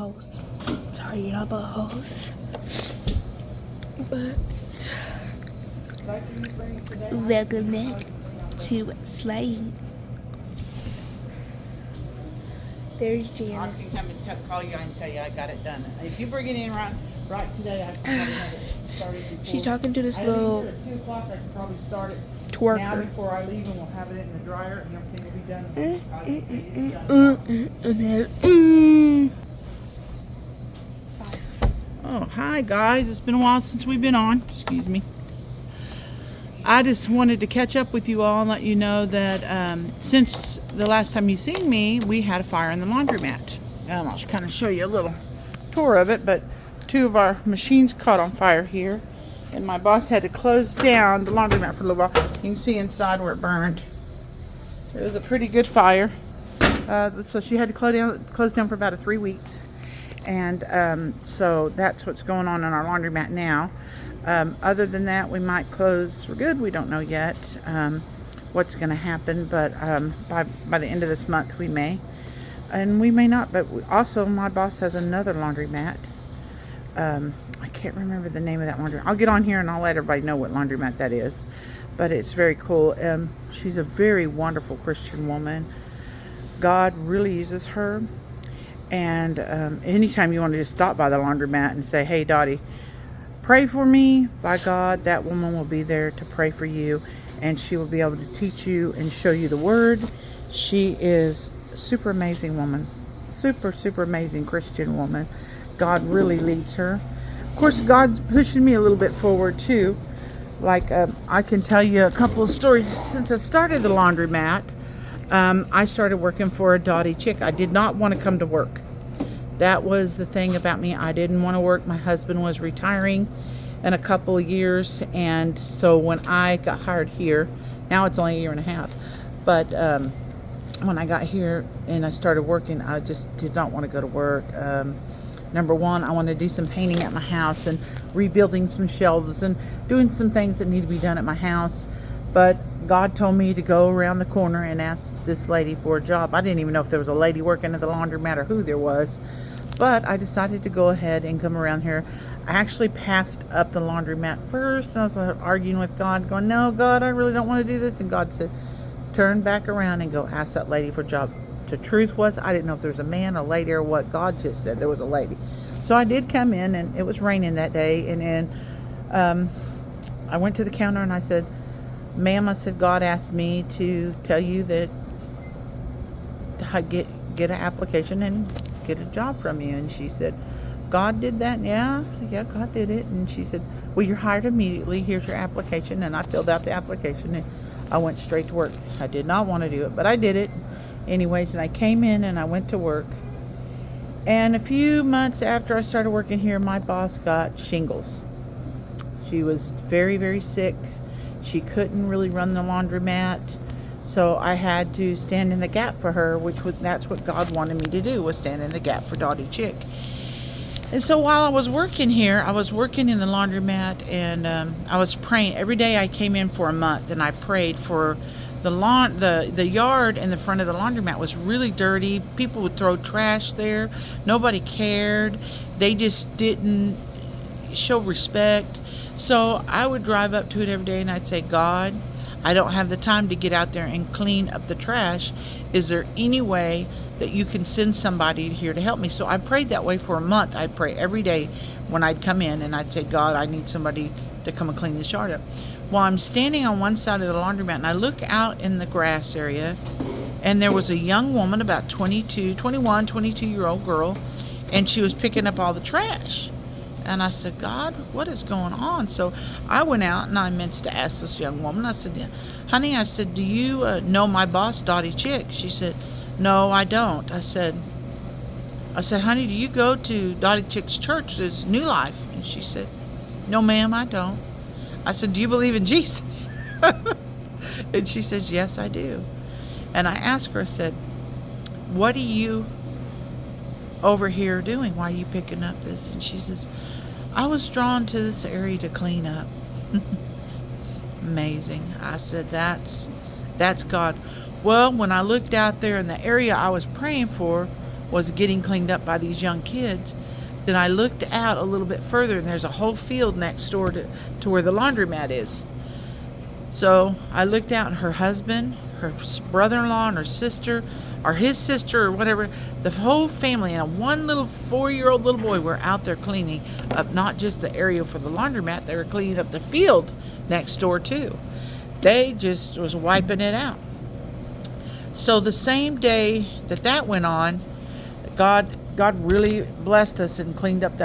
house. Sorry, I'm a host. But welcome back to Slaying. There's Janice. I'll come and call you and tell you I got it done. If you bring it in right today, I can probably have it started before. She's talking to this I little leave here at 2 o'clock. I can probably start it now twerker. before I leave, and we'll have it in the dryer, and everything will be done. Oh, hi guys. It's been a while since we've been on. Excuse me. I just wanted to catch up with you all and let you know that since the last time you seen me, we had a fire in the laundromat. I'll kind of show you a little tour of it, but 2 of our machines caught on fire here, and my boss had to close down the laundromat for a little while. You can see inside where it burned. It was a pretty good fire, so she had to close down for about 3 weeks, and so that's what's going on in our laundromat now. Other than that, we might close for good. We don't know yet what's going to happen, but by the end of this month we may, and we may not. But also, my boss has another laundromat. I can't remember the name of that laundromat. I'll get on here and I'll let everybody know what laundromat that is, but it's very cool. She's a very wonderful Christian woman. God really uses her, and anytime you want to just stop by the laundromat and say, hey Dottie, pray for me, by God, that woman will be there to pray for you, and she will be able to teach you and show you the word. She is a super amazing woman. Super amazing Christian woman. God really leads her. Of course, God's pushing me a little bit forward too. Like, I can tell you a couple of stories. Since I started the laundromat, I started working for a Dottie chick. I did not want to come to work. That was the thing about me. I didn't want to work. My husband was retiring in a couple of years, and so when I got hired here, now it's only a year and a half, but when I got here and I started working, I just did not want to go to work. Number one, I want to do some painting at my house and rebuilding some shelves and doing some things that need to be done at my house, but God told me to go around the corner and ask this lady for a job. I didn't even know if there was a lady working at the laundromat or who there was, but I decided to go ahead and come around here. I actually passed up the laundromat first, and I was arguing with God, going, no, God, I really don't want to do this. And God said, turn back around and go ask that lady for a job. The truth was, I didn't know if there was a man, a lady, or what. God just said there was a lady. So I did come in, and it was raining that day, and then I went to the counter and I said, ma'am, I said, God asked me to tell you that I get an application and get a job from you. And she said, God did that? Yeah, God did it. And she said, well, you're hired immediately. Here's your application. And I filled out the application and I went straight to work. I did not want to do it, but I did it anyways. And I came in and I went to work. And a few months after I started working here, my boss got shingles. She was very sick. She couldn't really run the laundromat, so I had to stand in the gap for her, that's what God wanted me to do, was stand in the gap for Dottie Chick. And so while I was working here, I was working in the laundromat, and I was praying. Every day I came in for a month, and I prayed for the yard in the front of the laundromat was really dirty. People would throw trash there. Nobody cared. They just didn't show respect. So I would drive up to it every day and I'd say, God, I don't have the time to get out there and clean up the trash. Is there any way that you can send somebody here to help me? So I prayed that way for a month. I'd pray every day when I'd come in, and I'd say, God, I need somebody to come and clean this yard up. Well, I'm standing on one side of the laundromat, and I look out in the grass area, and there was a young woman, about 22-year-old girl, and she was picking up all the trash. And I said, God, what is going on? So I went out and I meant to ask this young woman. I said, honey, I said, do you know my boss, Dottie Chick? She said, no, I don't. I said, honey, do you go to Dottie Chick's church, this New Life? And she said, no, ma'am, I don't. I said, do you believe in Jesus? And she says, yes, I do. And I asked her, I said, what are you over here doing? Why are you picking up this? And she says, I was drawn to this area to clean up. Amazing. I said, that's God. Well, when I looked out there in the area I was praying for, was getting cleaned up by these young kids. Then I looked out a little bit further, and there's a whole field next door to where the laundromat is. So I looked out, and her husband, her brother-in-law, and her sister, or his sister, or whatever, the whole family and one little 4-year-old little boy were out there cleaning up not just the area for the laundromat, they were cleaning up the field next door too. They just was wiping it out. So the same day that went on, God really blessed us and cleaned up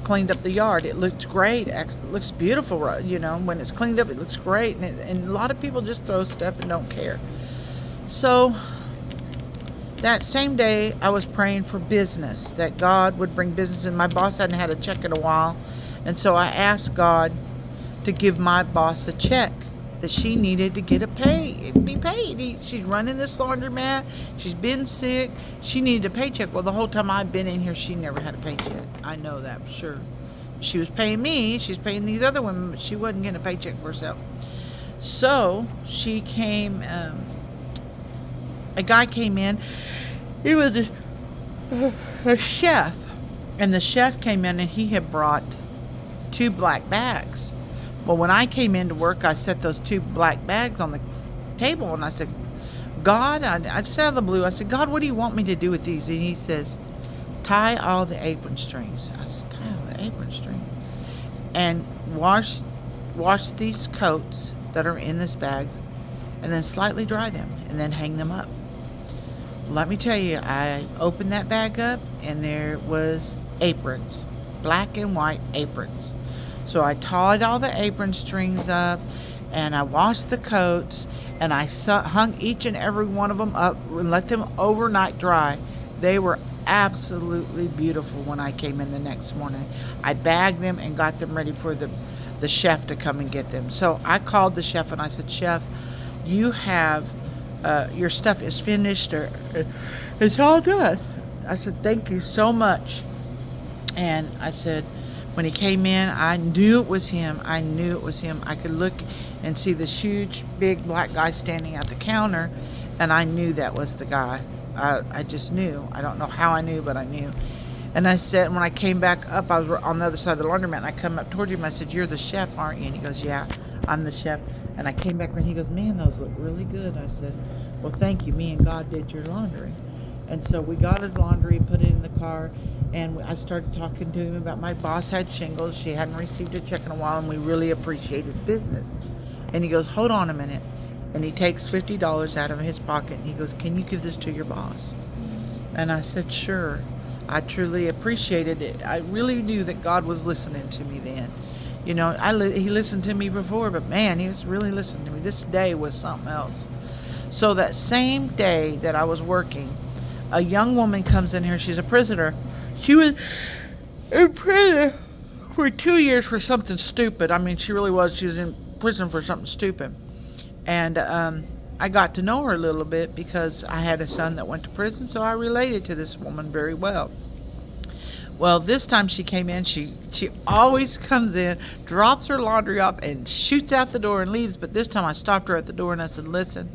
cleaned up the yard. It looked great. It looks beautiful, when it's cleaned up. It looks great, and a lot of people just throw stuff and don't care. So that same day, I was praying for business, that God would bring business in. My boss hadn't had a check in a while, and so I asked God to give my boss a check that she needed to be paid. She's running this laundromat. She's been sick. She needed a paycheck. Well, the whole time I've been in here, she never had a paycheck. I know that for sure. She was paying me. She's paying these other women, but she wasn't getting a paycheck for herself. So she came. A guy came in. He was a chef, and the chef came in, and he had brought 2 black bags. Well, when I came into work, I set those 2 black bags on the table, and I said, God, I just out of the blue, I said, God, what do you want me to do with these? And he says, tie all the apron strings. I said, tie all the apron strings. And wash these coats that are in this bags, and then slightly dry them, and then hang them up. Let me tell you, I opened that bag up, and there was aprons, black and white aprons. So I tied all the apron strings up, and I washed the coats, and I hung each and every one of them up and let them overnight dry. They were absolutely beautiful when I came in the next morning. I bagged them and got them ready for the chef to come and get them. So I called the chef, and I said, Chef, you have... your stuff is finished, or it's all done. I said, thank you so much. And I said, when he came in, I knew it was him. I could look and see this huge, big black guy standing at the counter, and I knew that was the guy. I just knew. I don't know how I knew, but I knew. And I said, when I came back up, I was on the other side of the laundromat, and I come up toward him. I said, you're the chef, aren't you? And he goes, yeah, I'm the chef. And I came back and he goes, man, those look really good. I said, well, thank you. Me and God did your laundry. And so we got his laundry, put it in the car, and I started talking to him about my boss had shingles. She hadn't received a check in a while, and we really appreciate his business. And he goes, hold on a minute. And he takes $50 out of his pocket, and he goes, can you give this to your boss? And I said, sure. I truly appreciated it. I really knew that God was listening to me then. You know, he listened to me before, but man, he was really listening to me. This day was something else. So that same day that I was working, a young woman comes in here. She's a prisoner. She was in prison for 2 years for something stupid. I mean, she really was. She was in prison for something stupid. And I got to know her a little bit because I had a son that went to prison, so I related to this woman very well. Well, this time she came in, she always comes in, drops her laundry off, and shoots out the door and leaves. But this time I stopped her at the door and I said, listen,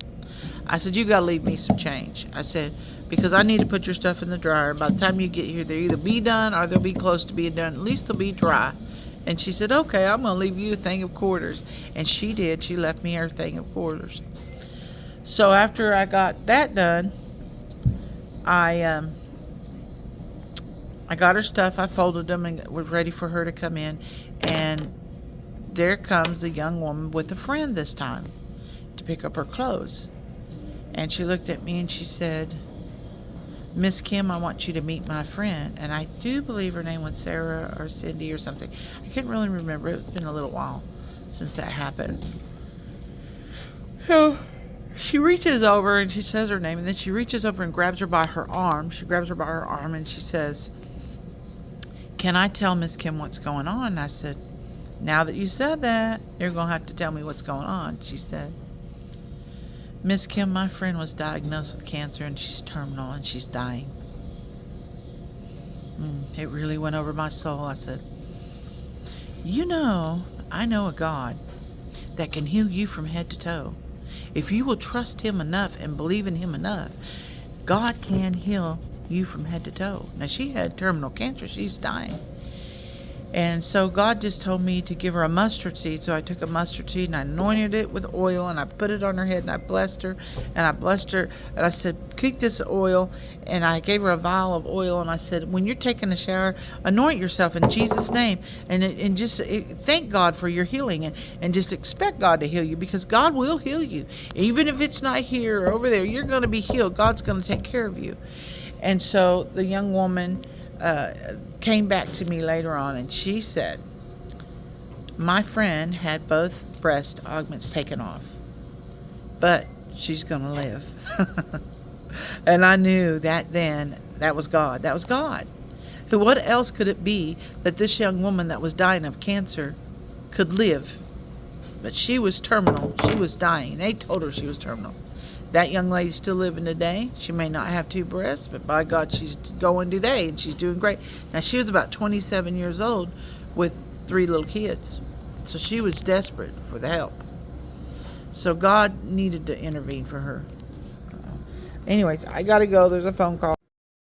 I said, you got to leave me some change. I said, because I need to put your stuff in the dryer. By the time you get here, they'll either be done or they'll be close to being done. At least they'll be dry. And she said, okay, I'm going to leave you a thing of quarters. And she did. She left me her thing of quarters. So after I got that done, I got her stuff. I folded them and was ready for her to come in. And there comes the young woman with a friend this time to pick up her clothes. And she looked at me and she said, Miss Kim, I want you to meet my friend. And I do believe her name was Sarah or Cindy or something. I can't really remember. It's been a little while since that happened. So she reaches over and she says her name, and then she reaches over and grabs her by her arm. She grabs her by her arm and she says, can I tell Miss Kim what's going on? And I said, now that you said that, you're going to have to tell me what's going on. She said, Miss Kim, my friend was diagnosed with cancer and she's terminal and she's dying. It really went over my soul. I said, you know, I know a God that can heal you from head to toe. If you will trust him enough and believe in him enough, God can heal you from head to toe. Now, she had terminal cancer. She's dying. And so God just told me to give her a mustard seed. So I took a mustard seed and I anointed it with oil and I put it on her head and I blessed her. And I blessed her and I said, keep this oil. And I gave her a vial of oil and I said, when you're taking a shower, anoint yourself in Jesus' name. And just thank God for your healing. And just expect God to heal you, because God will heal you. Even if it's not here or over there, you're going to be healed. God's going to take care of you. And so the young woman came back to me later on and she said, my friend had both breast augments taken off, but she's going to live. And I knew that then that was God. That was God. What else could it be that this young woman that was dying of cancer could live? But she was terminal. She was dying. They told her she was terminal. That young lady's still living today. She may not have 2 breasts, but by God, she's going today, and she's doing great. Now, she was about 27 years old with 3 little kids. So she was desperate for the help. So God needed to intervene for her. Anyways, I got to go. There's a phone call.